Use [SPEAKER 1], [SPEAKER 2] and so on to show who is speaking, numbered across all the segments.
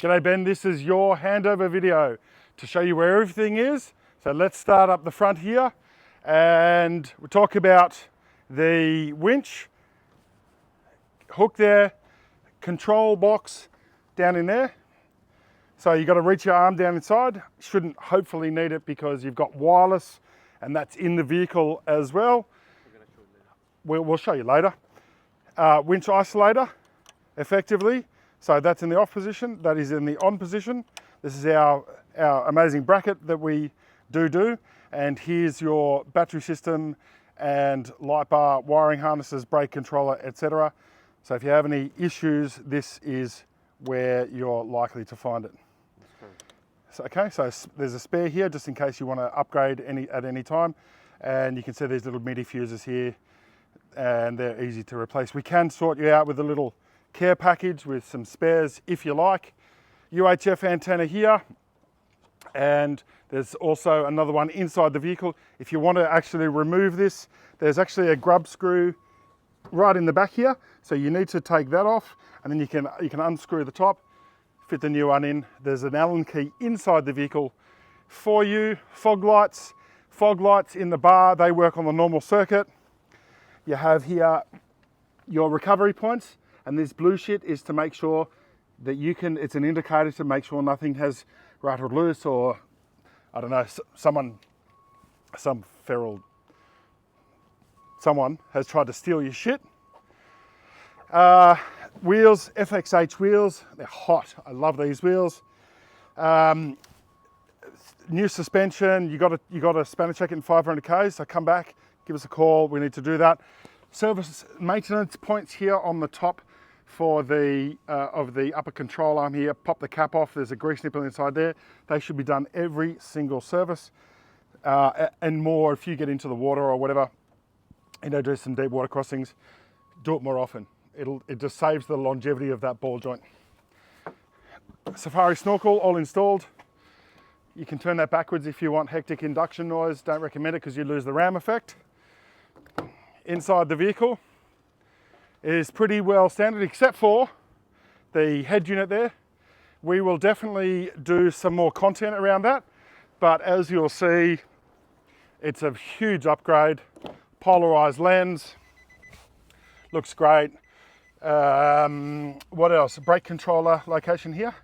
[SPEAKER 1] G'day Ben, this is your handover video to show you where everything is. So let's start up the front here and we'll talk about the winch, hook there, control box down in there. So you've got to reach your arm down inside. Shouldn't hopefully need it because you've got wireless and that's in the vehicle as well. We'll show you later. Winch isolator, effectively. So that's in the off position, that is in the on position. This is our amazing bracket that we do. And here's your battery system and light bar, wiring harnesses, brake controller, etc. So if you have any issues, this is where you're likely to find it. So, okay, so there's a spare here just in case you want to upgrade at any time. And you can see these little MIDI fuses here and they're easy to replace. We can sort you out with a little care package with some spares if you like. UHF antenna here, and there's also another one inside the vehicle. If you want to actually remove this, there's actually a grub screw right in the back here, so you need to take that off and then you can unscrew the top, fit the new one in. There's an Allen key inside the vehicle for you. Fog lights in the bar, they work on the normal circuit. You have here your recovery points, and this blue shit is to make sure that it's an indicator to make sure nothing has rattled loose or, I don't know, someone has tried to steal your shit. Wheels, FXH wheels, they're hot. I love these wheels. New suspension, you got to spanner check it in 500 Ks, so come back, give us a call, we need to do that. Service maintenance points here on the top for the of the upper control arm here. Pop the cap off, there's a grease nipple inside there. They should be done every single service and more if you get into the water or whatever, do some deep water crossings, do it more often. It just saves the longevity of that ball joint. Safari snorkel all installed. You can turn that backwards if you want hectic induction noise. Don't recommend it because you lose the ram effect. Inside the vehicle is pretty well standard except for the head unit there. We will definitely do some more content around that, but as you'll see, it's a huge upgrade. Polarized lens, looks great. What else? Brake controller location here,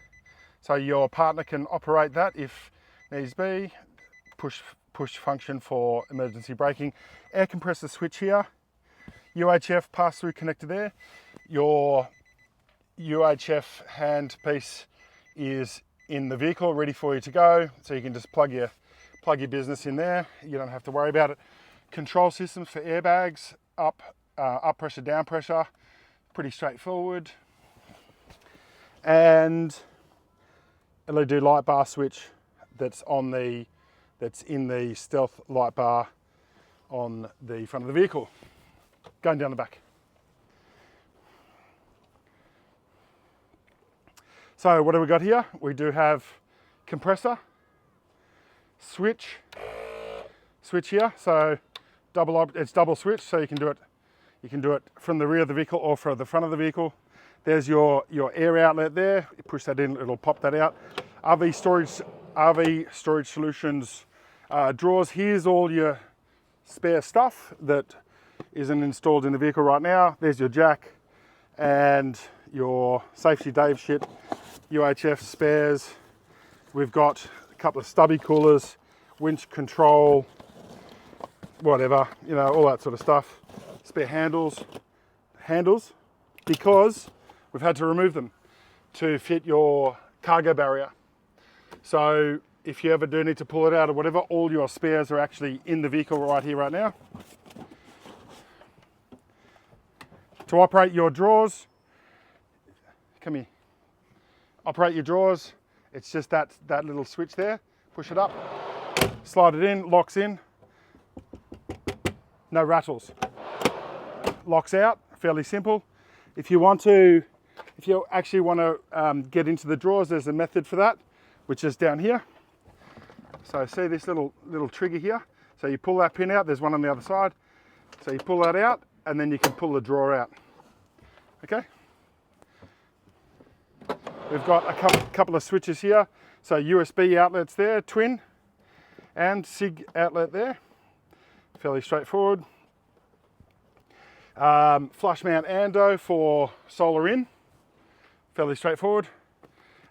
[SPEAKER 1] so your partner can operate that if needs be. Push function for emergency braking. Air compressor switch here. UHF pass-through connector there. Your UHF hand piece is in the vehicle, ready for you to go. So you can just plug your business in there. You don't have to worry about it. Control systems for airbags, up pressure, down pressure. Pretty straightforward. And LED light bar switch that's in the stealth light bar on the front of the vehicle. Going down the back. So what do we got here? We do have compressor, switch here. So it's double switch, so you can do it from the rear of the vehicle or from the front of the vehicle. There's your air outlet there. You push that in, it'll pop that out. RV storage solutions drawers. Here's all your spare stuff that isn't installed in the vehicle right now. There's your jack and your safety Dave shit, UHF spares. We've got a couple of stubby coolers, winch control, whatever, all that sort of stuff. Spare handles, because we've had to remove them to fit your cargo barrier. So if you ever do need to pull it out or whatever, all your spares are actually in the vehicle right here, right now. To operate your drawers, come here. Operate your drawers, it's just that little switch there. Push it up, slide it in, locks in. No rattles. Locks out, fairly simple. If you actually want to get into the drawers, there's a method for that, which is down here. So see this little trigger here? So you pull that pin out, there's one on the other side. So you pull that out and then you can pull the drawer out. Okay? We've got a couple of switches here. So USB outlets there, twin, and SIG outlet there. Fairly straightforward. Flush mount ando for solar in. Fairly straightforward.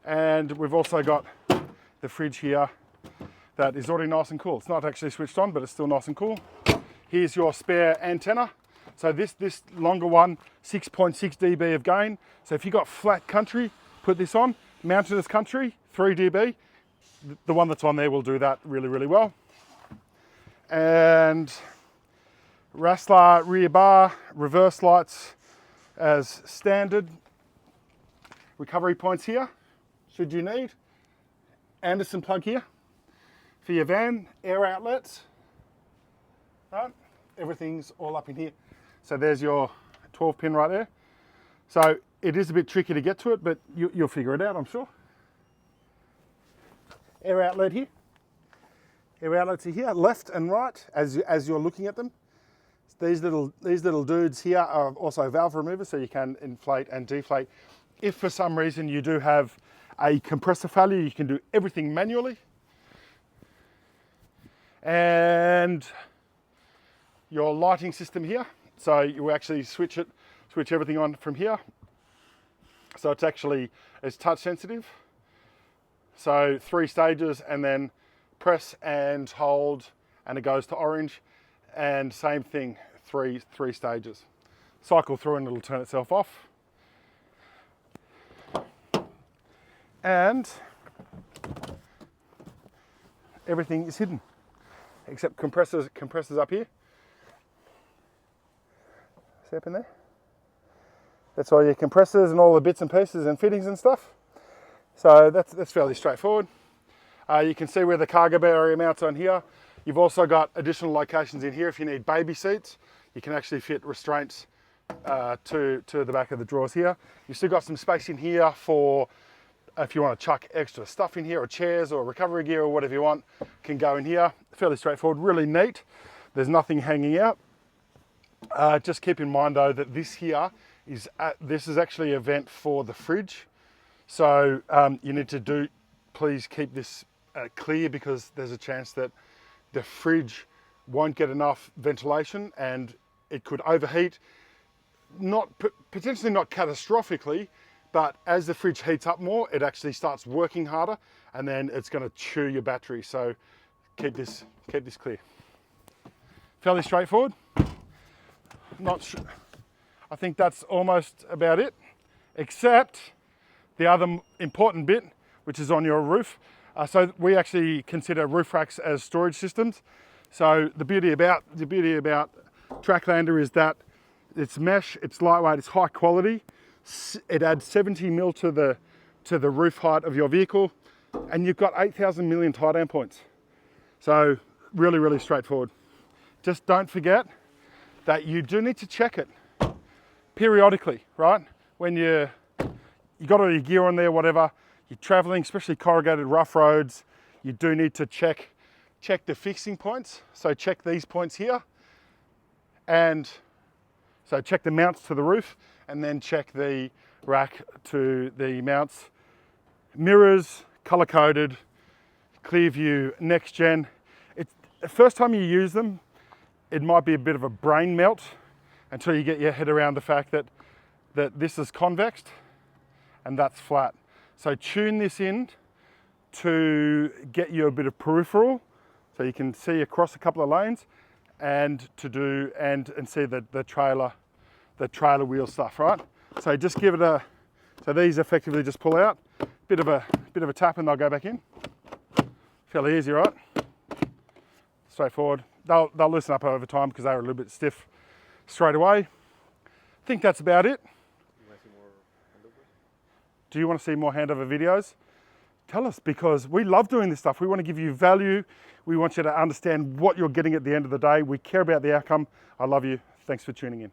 [SPEAKER 1] And we've also got the fridge here that is already nice and cool. It's not actually switched on, but it's still nice and cool. Here's your spare antenna. So this longer one, 6.6 dB of gain. So if you've got flat country, put this on. Mountainous country, 3 dB. The one that's on there will do that really, really well. And Raslarr rear bar, reverse lights as standard. Recovery points here, should you need. Anderson plug here for your van, air outlets. Right, everything's all up in here. So there's your 12 pin right there. So it is a bit tricky to get to it, but you'll figure it out, I'm sure. Air outlet here. Air outlets are here, left and right, as you're looking at them. These little dudes here are also valve removers, so you can inflate and deflate. If for some reason you do have a compressor failure, you can do everything manually. And your lighting system here. So you actually switch everything on from here. So it's touch sensitive. So 3 stages, and then press and hold, and it goes to orange. And same thing, three stages. Cycle through and it'll turn itself off. And everything is hidden, except compressors up here. See up in there? That's all your compressors and all the bits and pieces and fittings and stuff. So that's fairly straightforward. You can see where the cargo barrier mounts on here. You've also got additional locations in here if you need baby seats. You can actually fit restraints to the back of the drawers here. You've still got some space in here for if you want to chuck extra stuff in here, or chairs or recovery gear or whatever you want, can go in here. Fairly straightforward, really neat. There's nothing hanging out. Just keep in mind though that this here is actually a vent for the fridge. So you need to please keep this clear, because there's a chance that the fridge won't get enough ventilation and it could overheat. Potentially not catastrophically, but as the fridge heats up more, it actually starts working harder, and then it's going to chew your battery. So keep this clear. Fairly straightforward. Not sure. I think that's almost about it, except the other important bit, which is on your roof. So we actually consider roof racks as storage systems. So the beauty about Tracklander is that it's mesh, it's lightweight, it's high quality. It adds 70 mil to the roof height of your vehicle, and you've got 8,000 million tight amp points. So really, really straightforward. Just don't forget that you do need to check it periodically, right? When you got all your gear on there, whatever, you're traveling, especially corrugated rough roads, you do need to check the fixing points. So check these points here, and so check the mounts to the roof, and then check the rack to the mounts. Mirrors, color coded, clear view, next gen. The first time you use them, it might be a bit of a brain melt until you get your head around the fact that this is convexed and that's flat. So tune this in to get you a bit of peripheral, so you can see across a couple of lanes, and see the trailer wheel stuff, right? So just give it so these effectively just pull out, bit of a tap and they'll go back in. Fairly easy, right? Straightforward. They'll loosen up over time because they're a little bit stiff straight away. I think that's about it. Do you want to see more handover videos? Tell us, because we love doing this stuff. We want to give you value. We want you to understand what you're getting at the end of the day. We care about the outcome. I love you. Thanks for tuning in.